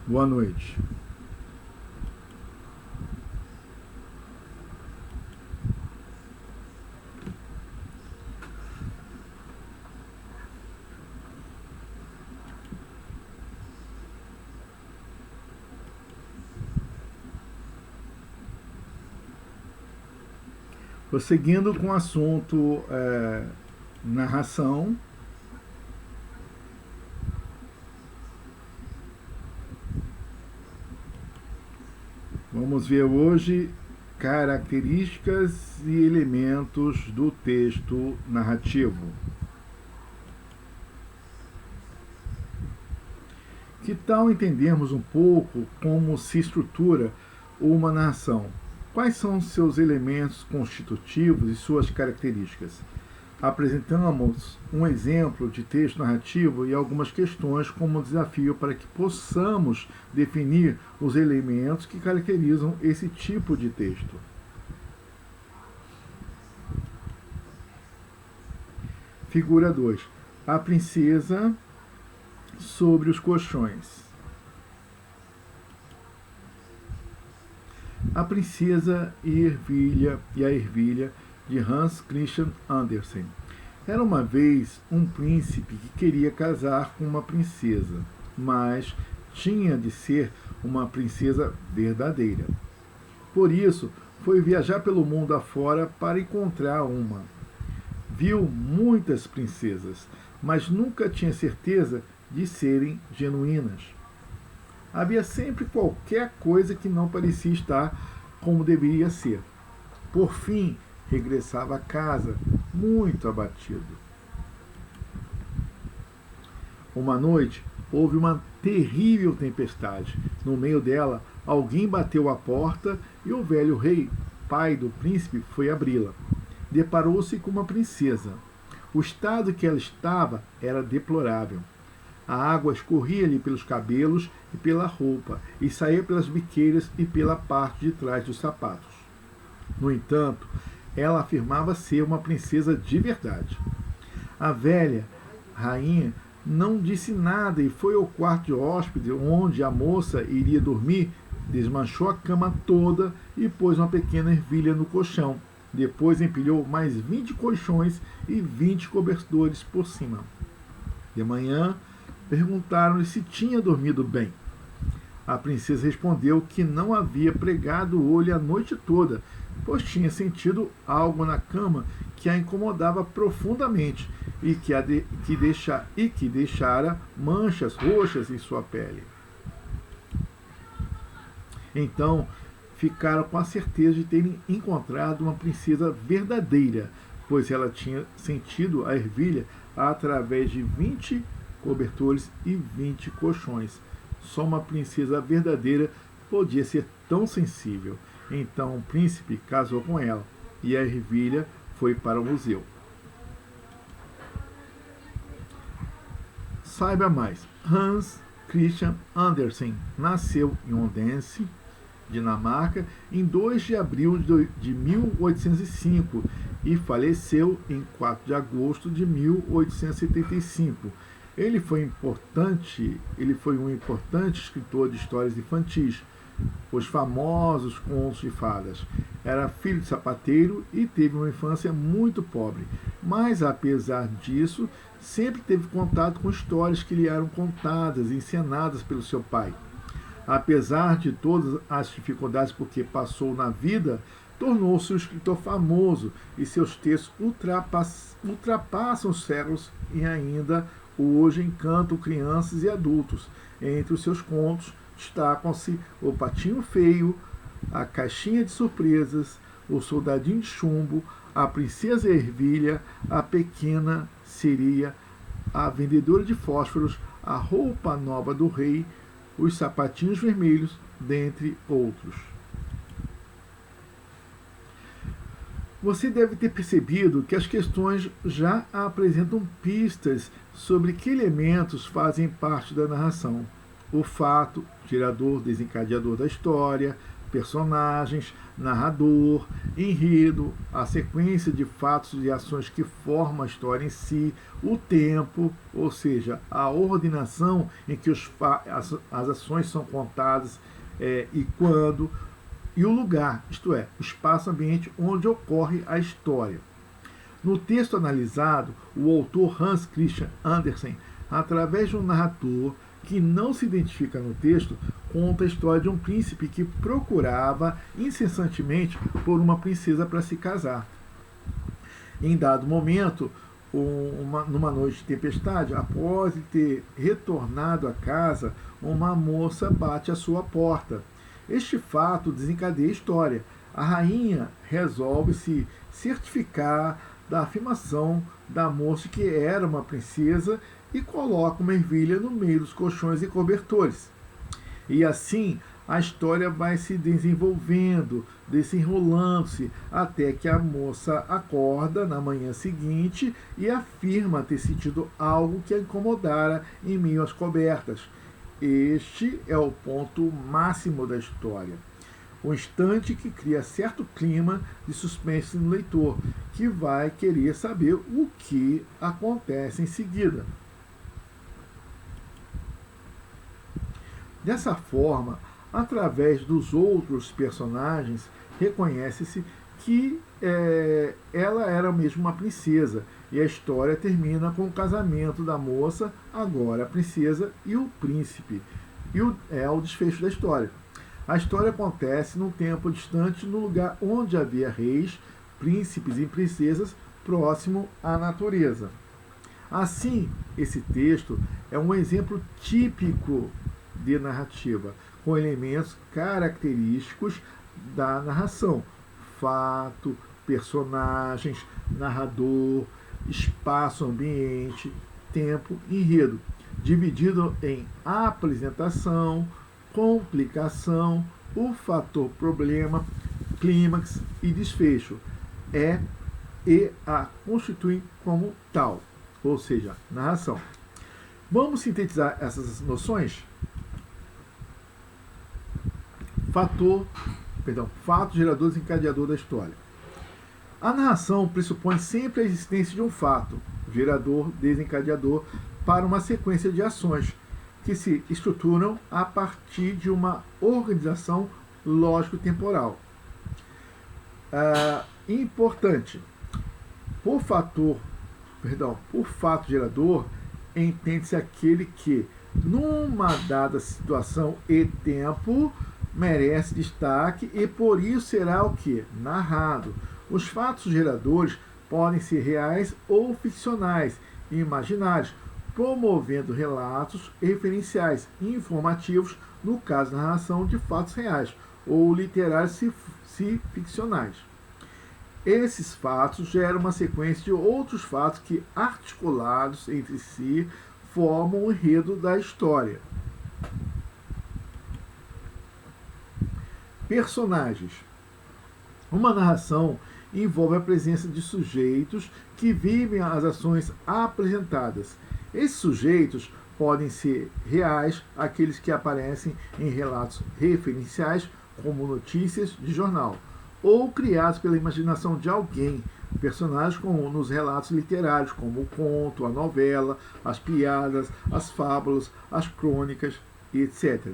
Boa noite. Prosseguindo com o assunto narração, vamos ver hoje características e elementos do texto narrativo. Que tal entendermos um pouco como se estrutura uma narração? Quais são seus elementos constitutivos e suas características? Apresentamos um exemplo de texto narrativo e algumas questões como desafio para que possamos definir os elementos que caracterizam esse tipo de texto. Figura 2. A princesa sobre os colchões. A Princesa e a Ervilha, de Hans Christian Andersen. Era uma vez um príncipe que queria casar com uma princesa, mas tinha de ser uma princesa verdadeira. Por isso, foi viajar pelo mundo afora para encontrar uma. Viu muitas princesas, mas nunca tinha certeza de serem genuínas. Havia sempre qualquer coisa que não parecia estar como deveria ser. Por fim, regressava a casa, muito abatido. Uma noite, houve uma terrível tempestade. No meio dela, alguém bateu à porta e o velho rei, pai do príncipe, foi abri-la. Deparou-se com uma princesa. O estado que ela estava era deplorável. A água escorria-lhe pelos cabelos e pela roupa, e saía pelas biqueiras e pela parte de trás dos sapatos. No entanto, ela afirmava ser uma princesa de verdade. A velha rainha não disse nada e foi ao quarto de hóspede, onde a moça iria dormir, desmanchou a cama toda e pôs uma pequena ervilha no colchão. Depois empilhou mais 20 colchões e 20 cobertores por cima. De manhã, perguntaram-lhe se tinha dormido bem. A princesa respondeu que não havia pregado o olho a noite toda, pois tinha sentido algo na cama que a incomodava profundamente e que deixara manchas roxas em sua pele. Então, ficaram com a certeza de terem encontrado uma princesa verdadeira, pois ela tinha sentido a ervilha através de 20 cobertores e 20 colchões. Só uma princesa verdadeira podia ser tão sensível. Então o príncipe casou com ela e a ervilha foi para o museu. Saiba mais. Hans Christian Andersen nasceu em Odense, Dinamarca, em 2 de abril de 1805 e faleceu em 4 de agosto de 1875. Ele foi um importante escritor de histórias infantis, os famosos contos de fadas. Era filho de sapateiro e teve uma infância muito pobre, mas apesar disso, sempre teve contato com histórias que lhe eram contadas e encenadas pelo seu pai. Apesar de todas as dificuldades por que passou na vida, tornou-se um escritor famoso e seus textos ultrapassam os séculos e ainda hoje encantam crianças e adultos. Entre os seus contos destacam-se O Patinho Feio, A Caixinha de Surpresas, O Soldadinho de Chumbo, A Princesa Ervilha, A Pequena Sereia, A Vendedora de Fósforos, A Roupa Nova do Rei, Os Sapatinhos Vermelhos, dentre outros. Você deve ter percebido que as questões já apresentam pistas sobre que elementos fazem parte da narração. O fato, gerador, desencadeador da história, personagens, narrador, enredo, a sequência de fatos e ações que formam a história em si, o tempo, ou seja, a ordenação em que as ações são contadas e quando, e o lugar, isto é, o espaço-ambiente onde ocorre a história. No texto analisado, o autor Hans Christian Andersen, através de um narrador que não se identifica no texto, conta a história de um príncipe que procurava incessantemente por uma princesa para se casar. Em dado momento, numa noite de tempestade, após ter retornado à casa, uma moça bate à sua porta. Este fato desencadeia a história. A rainha resolve se certificar da afirmação da moça que era uma princesa e coloca uma ervilha no meio dos colchões e cobertores. E assim a história vai se desenvolvendo, desenrolando-se, até que a moça acorda na manhã seguinte e afirma ter sentido algo que a incomodara em meio às cobertas. Este é o ponto máximo da história. O instante que cria certo clima de suspense no leitor, que vai querer saber o que acontece em seguida. Dessa forma, através dos outros personagens, reconhece-se que ela era mesmo uma princesa, e a história termina com o casamento da moça, agora a princesa, e o príncipe. E é o desfecho da história. A história acontece num tempo distante, no lugar onde havia reis, príncipes e princesas, próximo à natureza. Assim, esse texto é um exemplo típico de narrativa, com elementos característicos da narração: fato, personagens, narrador, espaço-ambiente, tempo, enredo, dividido em apresentação, complicação, o fator problema, clímax e desfecho. E a constituem como tal, ou seja, narração. Vamos sintetizar essas noções? Fato gerador desencadeador da história. A narração pressupõe sempre a existência de um fato, gerador, desencadeador, para uma sequência de ações que se estruturam a partir de uma organização lógico-temporal. Importante, por fato gerador, entende-se aquele que, numa dada situação e tempo, merece destaque e por isso será o que? Narrado. Os fatos geradores podem ser reais ou ficcionais e imaginários, promovendo relatos referenciais e informativos, no caso da narração de fatos reais, ou literários se ficcionais. Esses fatos geram uma sequência de outros fatos que, articulados entre si, formam o enredo da história. Personagens. Uma narração envolve a presença de sujeitos que vivem as ações apresentadas. Esses sujeitos podem ser reais, aqueles que aparecem em relatos referenciais, como notícias de jornal, ou criados pela imaginação de alguém, personagens como nos relatos literários, como o conto, a novela, as piadas, as fábulas, as crônicas, etc.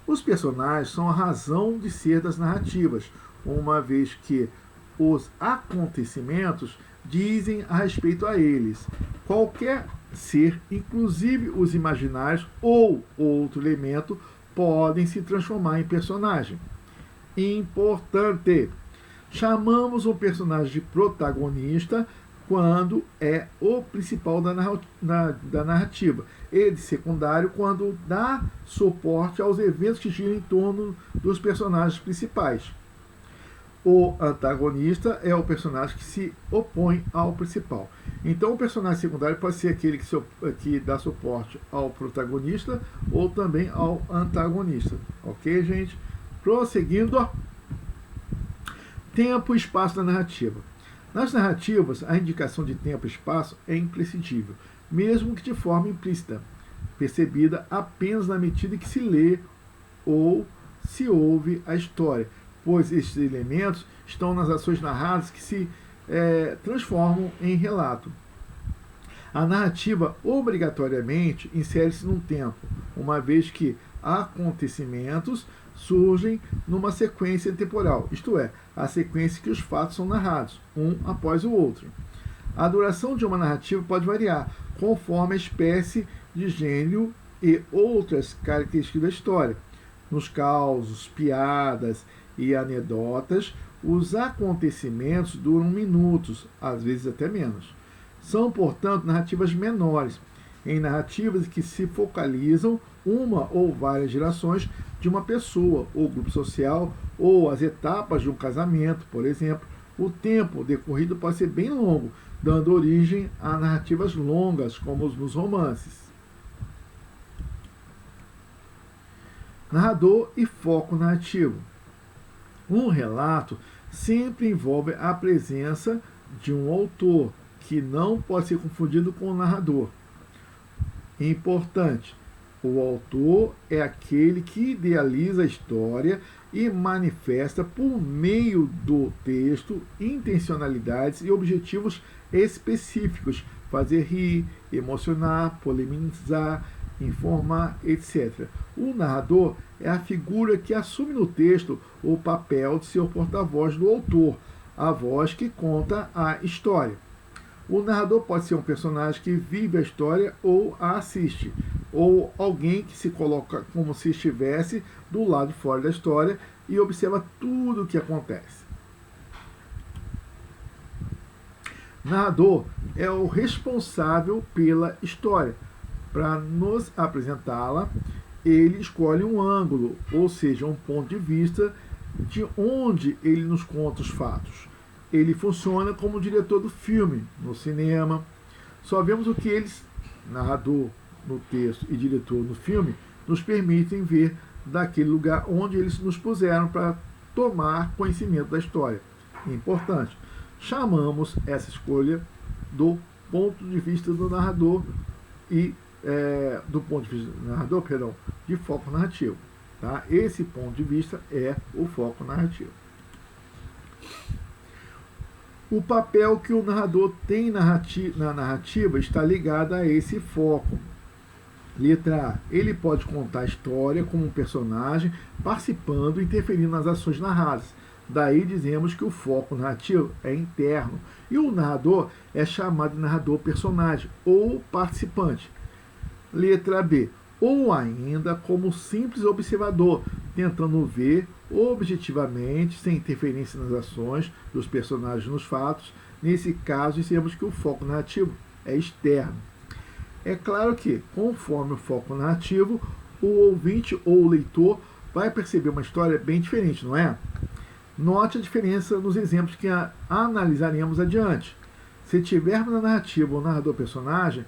Os personagens são a razão de ser das narrativas, uma vez que os acontecimentos dizem a respeito a eles. Qualquer ser, inclusive os imaginários ou outro elemento, podem se transformar em personagem. Importante! Chamamos um personagem de protagonista quando é o principal da narrativa, e de secundário quando dá suporte aos eventos que giram em torno dos personagens principais. O antagonista é o personagem que se opõe ao principal. Então, o personagem secundário pode ser aquele que dá suporte ao protagonista ou também ao antagonista. Ok, gente? Prosseguindo. Tempo e espaço da narrativa. Nas narrativas, a indicação de tempo e espaço é imprescindível, mesmo que de forma implícita, percebida apenas na medida que se lê ou se ouve a história, pois estes elementos estão nas ações narradas que se transformam em relato. A narrativa obrigatoriamente insere-se num tempo, uma vez que acontecimentos surgem numa sequência temporal, isto é, a sequência que os fatos são narrados, um após o outro. A duração de uma narrativa pode variar, conforme a espécie de gênero e outras características da história. Nos causos, piadas e anedotas, os acontecimentos duram minutos, às vezes até menos. São, portanto, narrativas menores, em narrativas que se focalizam uma ou várias gerações de uma pessoa ou grupo social, ou as etapas de um casamento, por exemplo. O tempo decorrido pode ser bem longo, dando origem a narrativas longas, como nos romances. Narrador e foco narrativo. Um relato sempre envolve a presença de um autor, que não pode ser confundido com o narrador. Importante, o autor é aquele que idealiza a história e manifesta por meio do texto intencionalidades e objetivos específicos, fazer rir, emocionar, polemizar, informar, etc. O narrador é a figura que assume no texto o papel de ser o porta-voz do autor, a voz que conta a história. O narrador pode ser um personagem que vive a história ou a assiste, ou alguém que se coloca como se estivesse do lado de fora da história e observa tudo o que acontece. Narrador é o responsável pela história. Para nos apresentá-la, ele escolhe um ângulo, ou seja, um ponto de vista de onde ele nos conta os fatos. Ele funciona como diretor do filme no cinema. Só vemos o que eles, narrador no texto e diretor no filme, nos permitem ver daquele lugar onde eles nos puseram para tomar conhecimento da história. Importante. Chamamos essa escolha do ponto de vista do narrador e do ponto de vista do narrador, de foco narrativo. Tá? Esse ponto de vista é o foco narrativo. O papel que o narrador tem na narrativa está ligado a esse foco. Letra A. Ele pode contar a história como um personagem, participando e interferindo nas ações narradas. Daí dizemos que o foco narrativo é interno. E o narrador é chamado de narrador personagem ou participante. Letra B. Ou ainda como simples observador, tentando ver objetivamente, sem interferência nas ações dos personagens nos fatos. Nesse caso, dizemos que o foco narrativo é externo. É claro que, conforme o foco narrativo, o ouvinte ou o leitor vai perceber uma história bem diferente, não é? Note a diferença nos exemplos que analisaremos adiante. Se tivermos na narrativa o narrador personagem,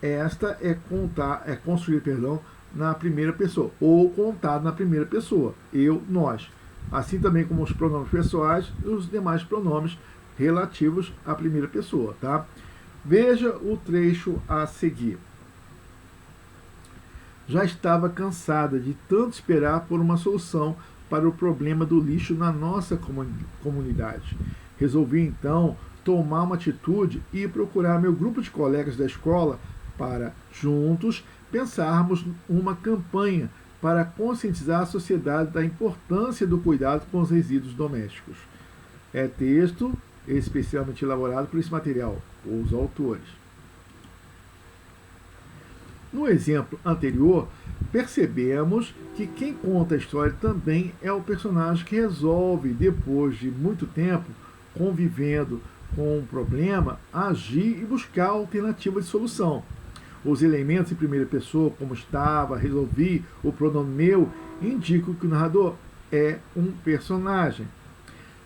esta é construída na primeira pessoa, ou contada na primeira pessoa, eu, nós. Assim também como os pronomes pessoais e os demais pronomes relativos à primeira pessoa. Tá? Veja o trecho a seguir. Já estava cansada de tanto esperar por uma solução para o problema do lixo na nossa comunidade. Resolvi então tomar uma atitude e procurar meu grupo de colegas da escola para, juntos, pensarmos uma campanha para conscientizar a sociedade da importância do cuidado com os resíduos domésticos. É texto especialmente elaborado por esse material, os autores. No exemplo anterior, percebemos que quem conta a história também é o personagem que resolve, depois de muito tempo convivendo com um problema, agir e buscar alternativa de solução. Os elementos em primeira pessoa, como estava, resolvi, o pronome meu, indicam que o narrador é um personagem.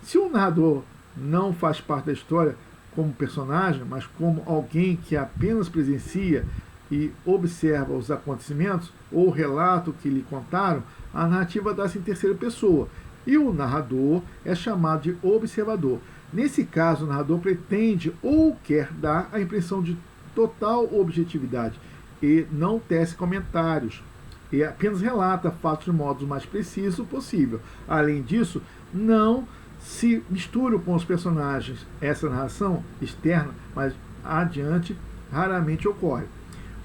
Se o narrador não faz parte da história como personagem, mas como alguém que apenas presencia e observa os acontecimentos ou o relato que lhe contaram, a narrativa dá-se em terceira pessoa e o narrador é chamado de observador. Nesse caso, o narrador pretende ou quer dar a impressão de total objetividade e não tece comentários e apenas relata fatos de modo mais preciso possível. Além disso, não se mistura com os personagens. Essa narração externa, mais adiante, raramente ocorre.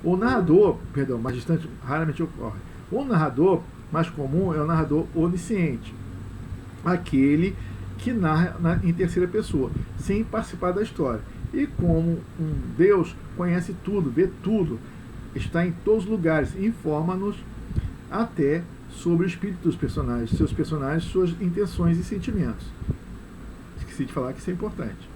O narrador, perdão, mais distante, raramente ocorre. O narrador mais comum é o narrador onisciente, aquele que narra em terceira pessoa, sem participar da história. E como um Deus conhece tudo, vê tudo, está em todos os lugares, informa-nos até sobre o espírito dos personagens, seus personagens, suas intenções e sentimentos. Esqueci de falar que isso é importante.